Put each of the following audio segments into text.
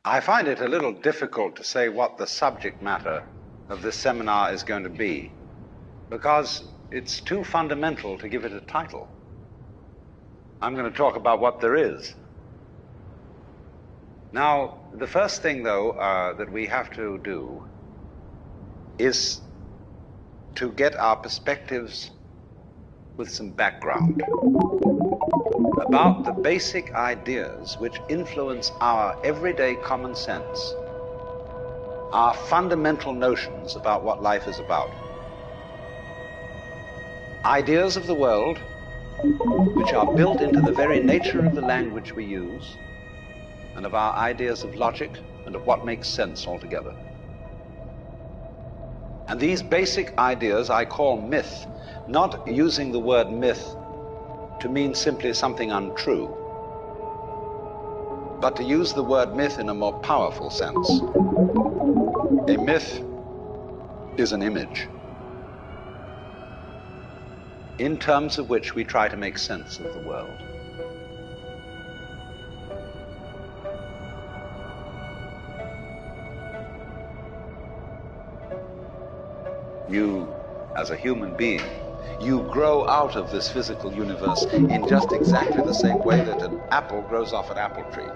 I find it a little difficult to say what the subject matter of this seminar is going to be, because it's too fundamental to give it a title. I'm going to talk about what there is. Now, the first thing, though, that we have to do is to get our perspectives with some background about the basic ideas which influence our everyday common sense, our fundamental notions about what life is about. Ideas of the world which are built into the very nature of the language we use, and of our ideas of logic and of what makes sense altogether. And these basic ideas I call myth, not using the word myth to mean simply something untrue, but to use the word myth in a more powerful sense. A myth is an image in terms of which we try to make sense of the world. You, as a human being, you grow out of this physical universe in just exactly the same way that an apple grows off an apple tree.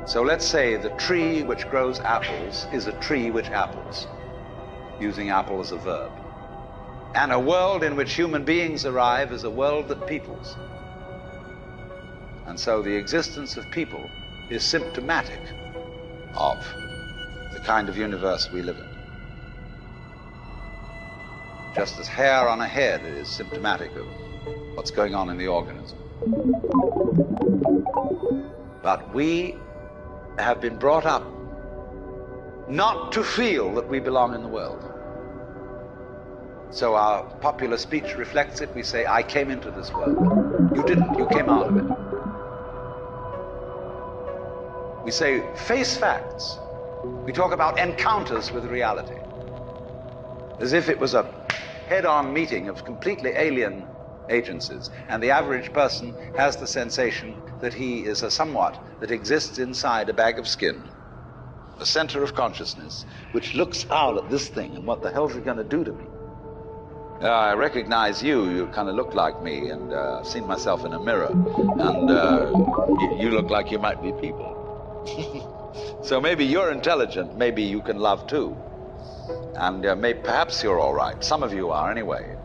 So let's say the tree which grows apples is a tree which apples, using apple as a verb. And a world in which human beings arrive is a world that peoples. And so the existence of people is symptomatic of the kind of universe we live in. Just as hair on a head is symptomatic of what's going on in the organism. But we have been brought up not to feel that we belong in the world. So our popular speech reflects it. We say, I came into this world. You didn't, you came out of it. We say, face facts. We talk about encounters with reality, as if it was a head-on meeting of completely alien agencies, and the average person has the sensation that he is a somewhat that exists inside a bag of skin, a center of consciousness, which looks out at this thing, and what the hell's it going to do to me? I recognize you, you kind of look like me, and I've seen myself in a mirror, and you look like you might be people. So maybe you're intelligent, maybe you can love too. And perhaps you're all right. Some of you are anyway.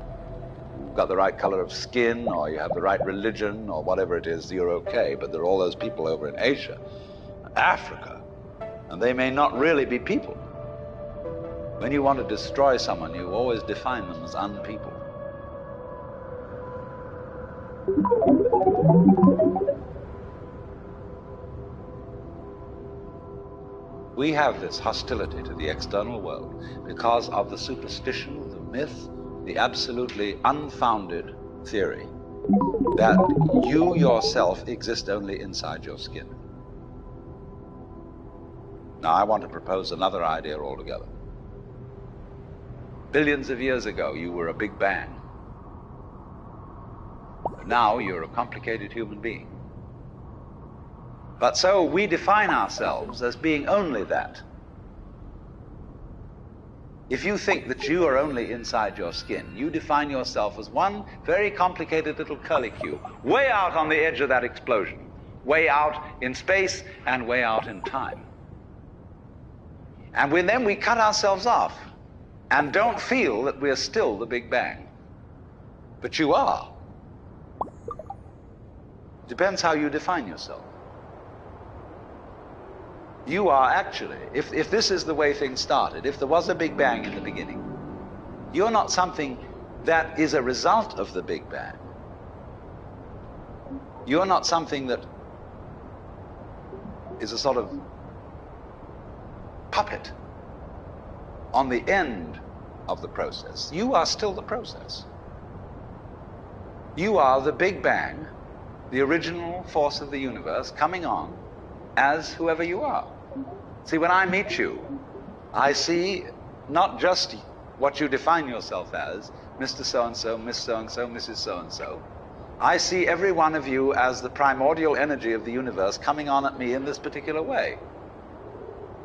You've got the right color of skin, or you have the right religion, or whatever it is, you're okay. But there are all those people over in Asia, Africa, and they may not really be people. When you want to destroy someone, you always define them as unpeople. We have this hostility to the external world because of the superstition, the myth, the absolutely unfounded theory that you yourself exist only inside your skin. Now, I want to propose another idea altogether. Billions of years ago, you were a big bang. Now you're a complicated human being. But so we define ourselves as being only that. If you think that you are only inside your skin, you define yourself as one very complicated little curlicue, way out on the edge of that explosion, way out in space and way out in time. And then we cut ourselves off and don't feel that we're still the Big Bang. But you are. Depends how you define yourself. You are actually, if this is the way things started, if there was a Big Bang in the beginning, you're not something that is a result of the Big Bang. You're not something that is a sort of puppet on the end of the process. You are still the process. You are the Big Bang, the original force of the universe coming on as whoever you are. See, when I meet you, I see not just what you define yourself as, Mr. So-and-so, Miss So-and-so, Mrs. So-and-so, I see every one of you as the primordial energy of the universe coming on at me in this particular way.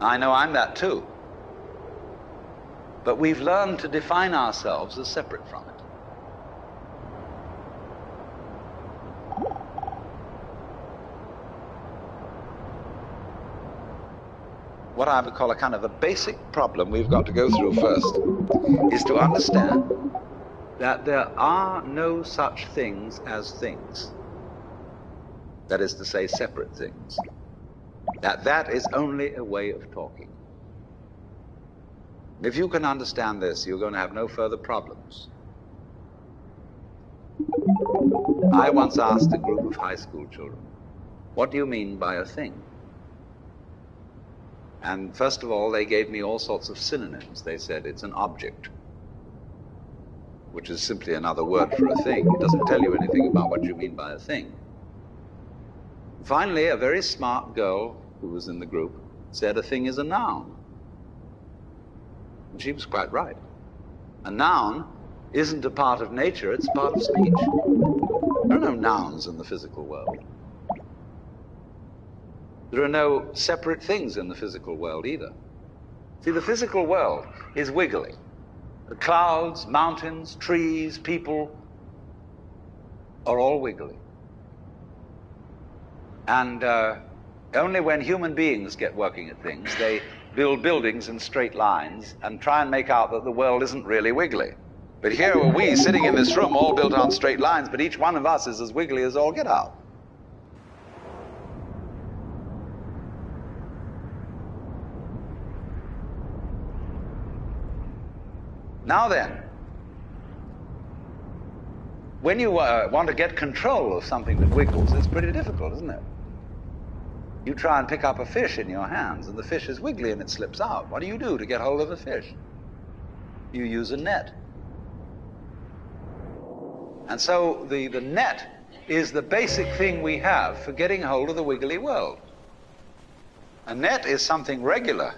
I know I'm that too. But we've learned to define ourselves as separate from it. What I would call a kind of a basic problem we've got to go through first is to understand that there are no such things as things. That is to say, separate things. That is only a way of talking. If you can understand this, you're going to have no further problems. I once asked a group of high school children, what do you mean by a thing? And first of all, they gave me all sorts of synonyms. They said it's an object, which is simply another word for a thing. It doesn't tell you anything about what you mean by a thing. Finally, a very smart girl who was in the group said a thing is a noun. And she was quite right. A noun isn't a part of nature, it's a part of speech. There are no nouns in the physical world. There are no separate things in the physical world either. See, the physical world is wiggly. The clouds, mountains, trees, people are all wiggly. And only when human beings get working at things, they build buildings in straight lines and try and make out that the world isn't really wiggly. But here are we sitting in this room all built on straight lines, but each one of us is as wiggly as all get out. Now then, when you want to get control of something that wiggles, it's pretty difficult, isn't it? You try and pick up a fish in your hands, and the fish is wiggly and it slips out. What do you do to get hold of the fish? You use a net. And so the net is the basic thing we have for getting hold of the wiggly world. A net is something regular.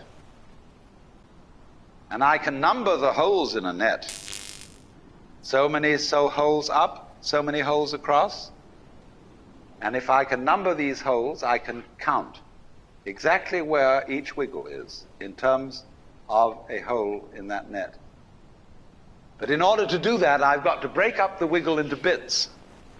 And I can number the holes in a net. So many holes up, so many holes across. And if I can number these holes, I can count exactly where each wiggle is in terms of a hole in that net. But in order to do that, I've got to break up the wiggle into bits.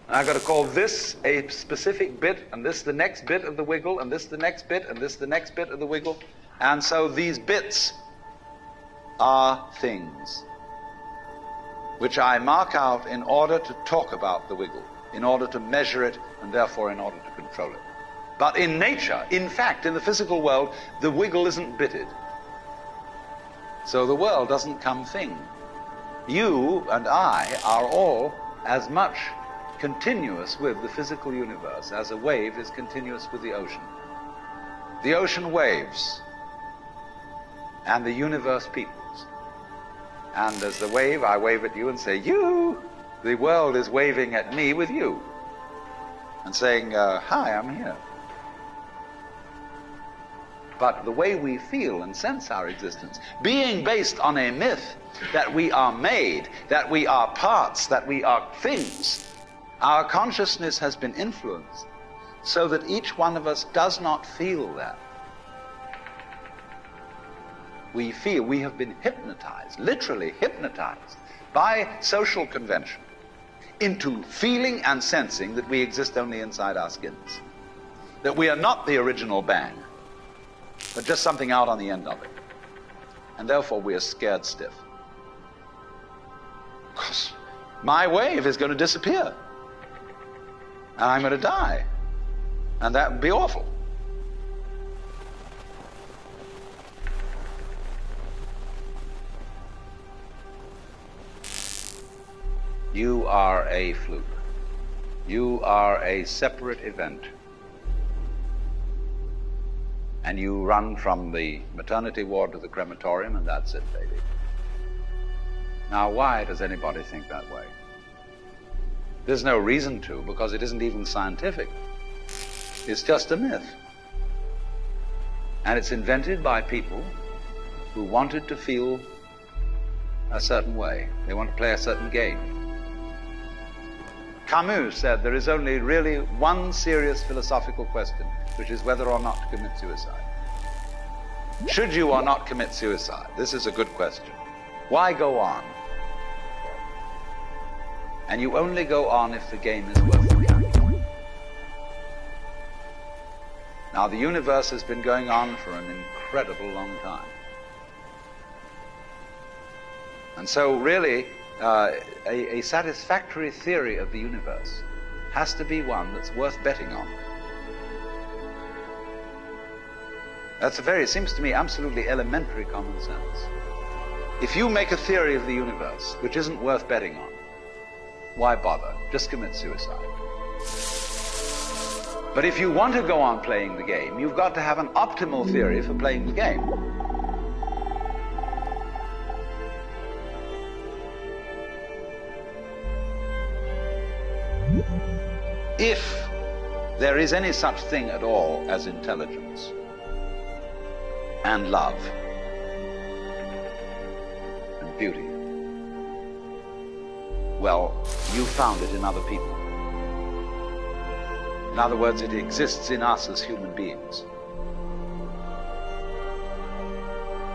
And I've got to call this a specific bit, and this the next bit of the wiggle, and this the next bit, and this the next bit of the wiggle. And so these bits are things which I mark out in order to talk about the wiggle, in order to measure it, and therefore in order to control it. But in nature, in fact, in the physical world, the wiggle isn't bitted. So the world doesn't come thing. You and I are all as much continuous with the physical universe as a wave is continuous with the ocean. The ocean waves, and the universe peoples. And as the wave, I wave at you and say, you! The world is waving at me with you. And saying, hi, I'm here. But the way we feel and sense our existence, being based on a myth that we are made, that we are parts, that we are things, our consciousness has been influenced so that each one of us does not feel that. We feel we have been hypnotized, literally hypnotized, by social convention into feeling and sensing that we exist only inside our skins, that we are not the original bang, but just something out on the end of it. And therefore we are scared stiff. Because my wave is going to disappear, and I'm going to die, and that would be awful. You are a fluke. You are a separate event. And you run from the maternity ward to the crematorium, and that's it, baby. Now, why does anybody think that way? There's no reason to, because it isn't even scientific. It's just a myth. And it's invented by people who wanted to feel a certain way. They want to play a certain game. Camus said there is only really one serious philosophical question, which is whether or not to commit suicide. Should you or not commit suicide? This is a good question. Why go on? And you only go on if the game is worth the gambling. Now, the universe has been going on for an incredible long time. And so really, a satisfactory theory of the universe has to be one that's worth betting on. That's it seems to me, absolutely elementary common sense. If you make a theory of the universe which isn't worth betting on, why bother? Just commit suicide. But if you want to go on playing the game, you've got to have an optimal theory for playing the game. If there is any such thing at all as intelligence and love and beauty, well, you found it in other people. In other words, it exists in us as human beings.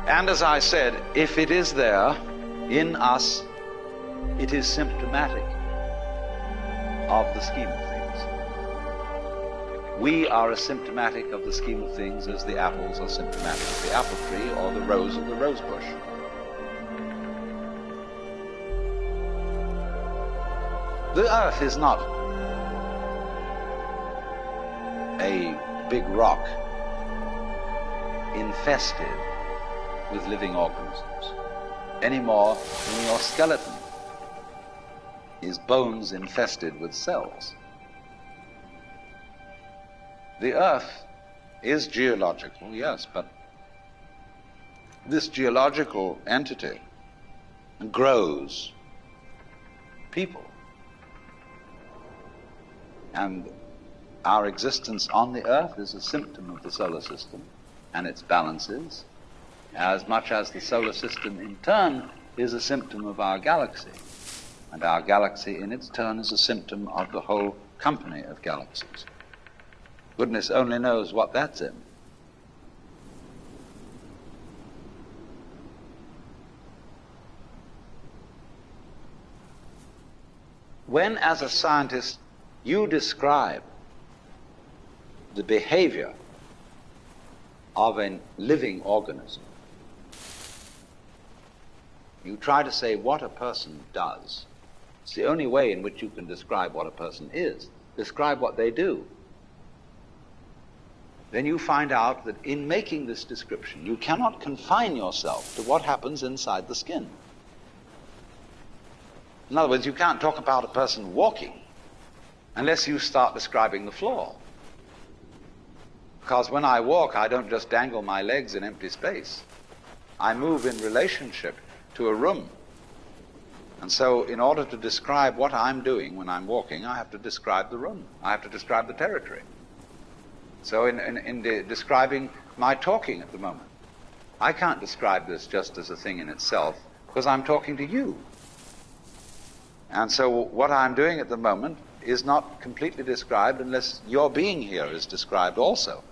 And as I said, if it is there in us, it is symptomatic of the scheme of things. We are as symptomatic of the scheme of things as the apples are symptomatic of the apple tree or the rose of the rose bush. The earth is not a big rock infested with living organisms, any more than your skeleton is bones infested with cells. The earth is geological, yes, but this geological entity grows people. And our existence on the earth is a symptom of the solar system and its balances, as much as the solar system in turn is a symptom of our galaxy. And our galaxy in its turn is a symptom of the whole company of galaxies. Goodness only knows what that's in. When, as a scientist, you describe the behavior of a living organism, you try to say what a person does. It's the only way in which you can describe what a person is. Describe what they do. Then you find out that in making this description, you cannot confine yourself to what happens inside the skin. In other words, you can't talk about a person walking unless you start describing the floor. Because when I walk, I don't just dangle my legs in empty space. I move in relationship to a room. And so in order to describe what I'm doing when I'm walking, I have to describe the room. I have to describe the territory. So in describing my talking at the moment, I can't describe this just as a thing in itself, because I'm talking to you. And so what I'm doing at the moment is not completely described unless your being here is described also.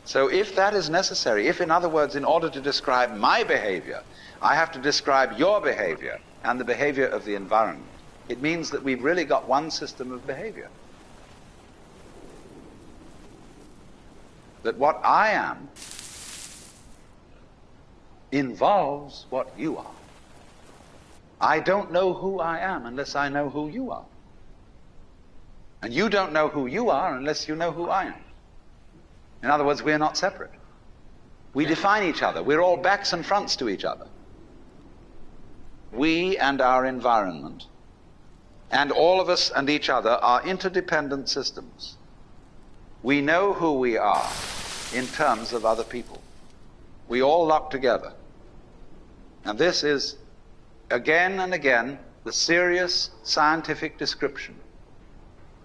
So if that is necessary, if, in other words, in order to describe my behavior, I have to describe your behavior and the behavior of the environment, it means that we've really got one system of behavior. That what I am involves what you are. I don't know who I am unless I know who you are. And you don't know who you are unless you know who I am. In other words, we're not separate. We define each other. We're all backs and fronts to each other. We and our environment, and all of us and each other, are interdependent systems. We know who we are in terms of other people. We all lock together. And this is, again and again, the serious scientific description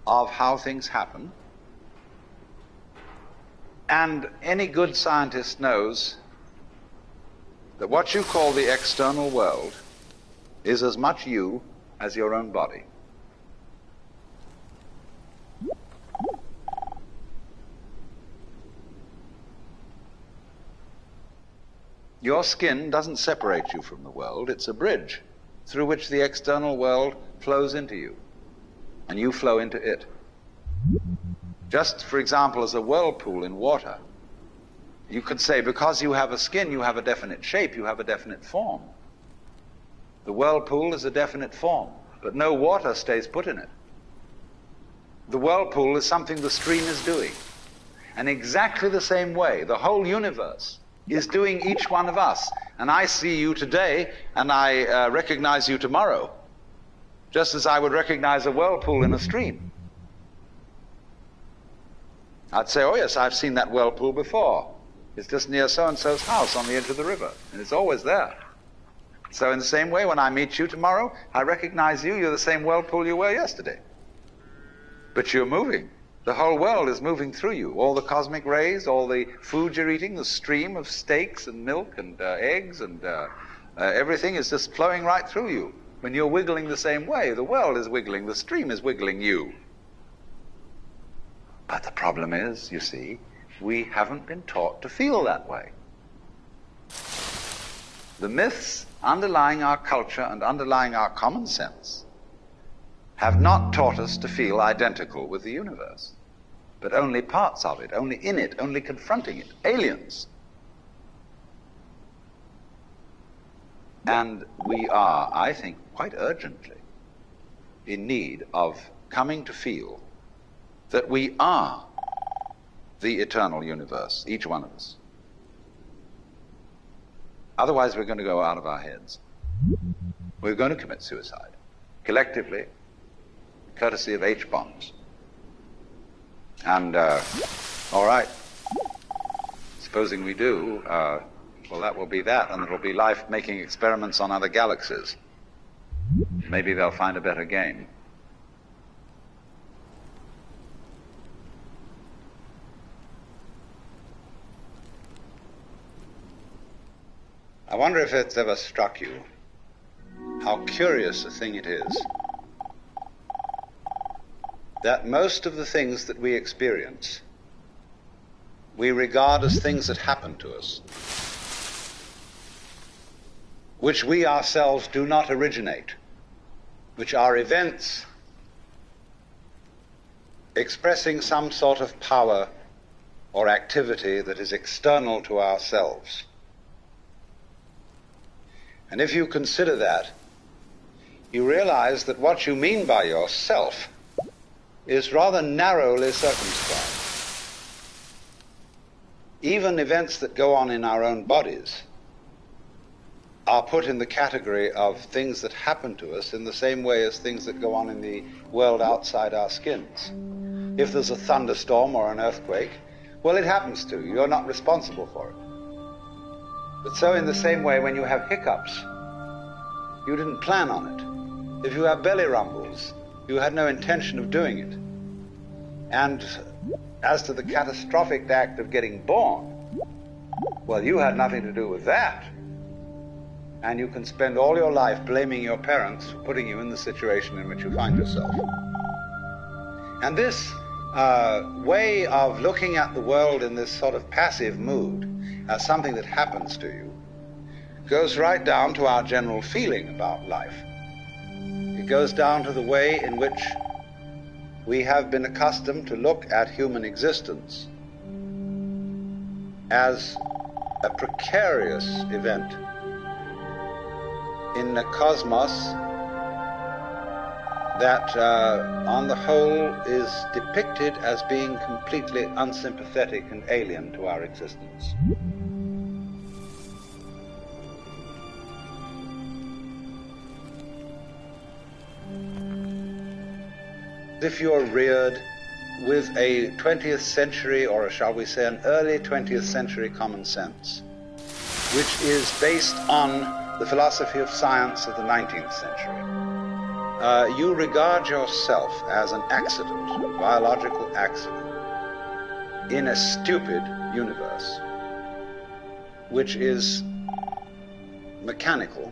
of how things happen. And any good scientist knows that what you call the external world is as much you as your own body. Your skin doesn't separate you from the world. It's a bridge through which the external world flows into you, and you flow into it. Just, for example, as a whirlpool in water, you could say, because you have a skin, you have a definite shape, you have a definite form. The whirlpool is a definite form, but no water stays put in it. The whirlpool is something the stream is doing. And exactly the same way, the whole universe is doing each one of us. And I see you today, and I recognize you tomorrow, just as I would recognize a whirlpool in a stream. I'd say, oh yes, I've seen that whirlpool before. It's just near so-and-so's house on the edge of the river, and it's always there. So in the same way, when I meet you tomorrow, I recognize you. You're the same whirlpool you were yesterday. But you're moving. The whole world is moving through you. All the cosmic rays, all the food you're eating, the stream of steaks and milk and eggs and everything is just flowing right through you. When you're wiggling the same way, the world is wiggling, the stream is wiggling you. But the problem is, you see, we haven't been taught to feel that way. The myths underlying our culture and underlying our common sense have not taught us to feel identical with the universe, but only parts of it, only in it, only confronting it, aliens. And we are, I think, quite urgently in need of coming to feel that we are the eternal universe, each one of us. Otherwise, we're going to go out of our heads. We're going to commit suicide, collectively, courtesy of H-bombs. And, all right, supposing we do, well, that will be that, and it'll be life making experiments on other galaxies. Maybe they'll find a better game. I wonder if it's ever struck you how curious a thing it is that most of the things that we experience, we regard as things that happen to us, which we ourselves do not originate, which are events expressing some sort of power or activity that is external to ourselves. And if you consider that, you realize that what you mean by yourself is rather narrowly circumscribed. Even events that go on in our own bodies are put in the category of things that happen to us in the same way as things that go on in the world outside our skins. If there's a thunderstorm or an earthquake, well, it happens to you. You're not responsible for it. But so in the same way, when you have hiccups, you didn't plan on it. If you have belly rumbles, you had no intention of doing it. And as to the catastrophic act of getting born, well, you had nothing to do with that. And you can spend all your life blaming your parents for putting you in the situation in which you find yourself. And this way of looking at the world in this sort of passive mood as something that happens to you goes right down to our general feeling about life. It goes down to the way in which we have been accustomed to look at human existence as a precarious event in a cosmos that, on the whole, is depicted as being completely unsympathetic and alien to our existence. If you're reared with a 20th century, or shall we say an early 20th century common sense, which is based on the philosophy of science of the 19th century, you regard yourself as an accident, a biological accident, in a stupid universe, which is mechanical,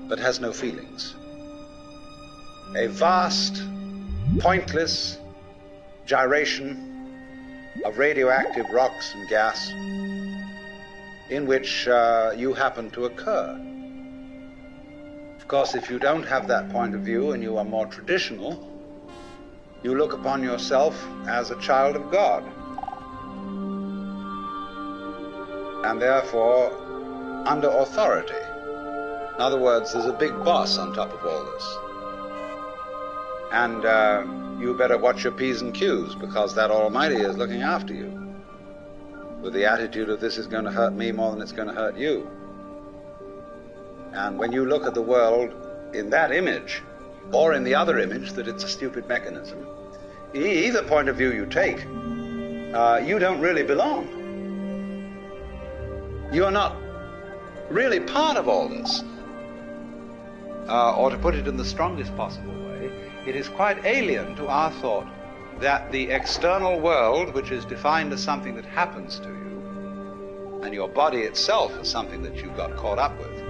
but has no feelings. A vast, pointless gyration of radioactive rocks and gas in which you happen to occur. Of course, if you don't have that point of view and you are more traditional, you look upon yourself as a child of God, and therefore under authority. In other words, there's a big boss on top of all this. And you better watch your P's and Q's, because that Almighty is looking after you, with the attitude of, this is going to hurt me more than it's going to hurt you. And when you look at the world in that image, or in the other image, that it's a stupid mechanism, either point of view you take, you don't really belong. You're not really part of all this. Or to put it in the strongest possible way, it is quite alien to our thought that the external world, which is defined as something that happens to you, and your body itself as something that you got caught up with,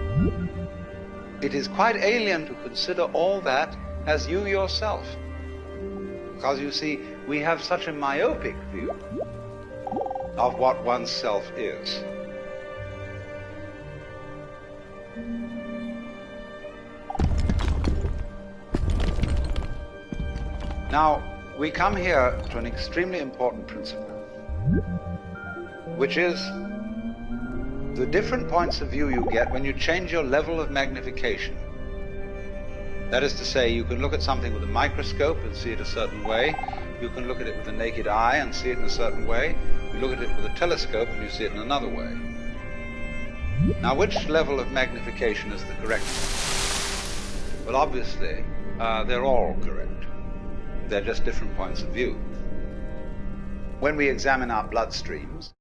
it is quite alien to consider all that as you yourself. Because you see, we have such a myopic view of what oneself is. Now, we come here to an extremely important principle, which is the different points of view you get when you change your level of magnification. That is to say, you can look at something with a microscope and see it a certain way. You can look at it with the naked eye and see it in a certain way. You look at it with a telescope and you see it in another way. Now, which level of magnification is the correct one? Well, obviously, they're all correct. They're just different points of view. When we examine our bloodstreams,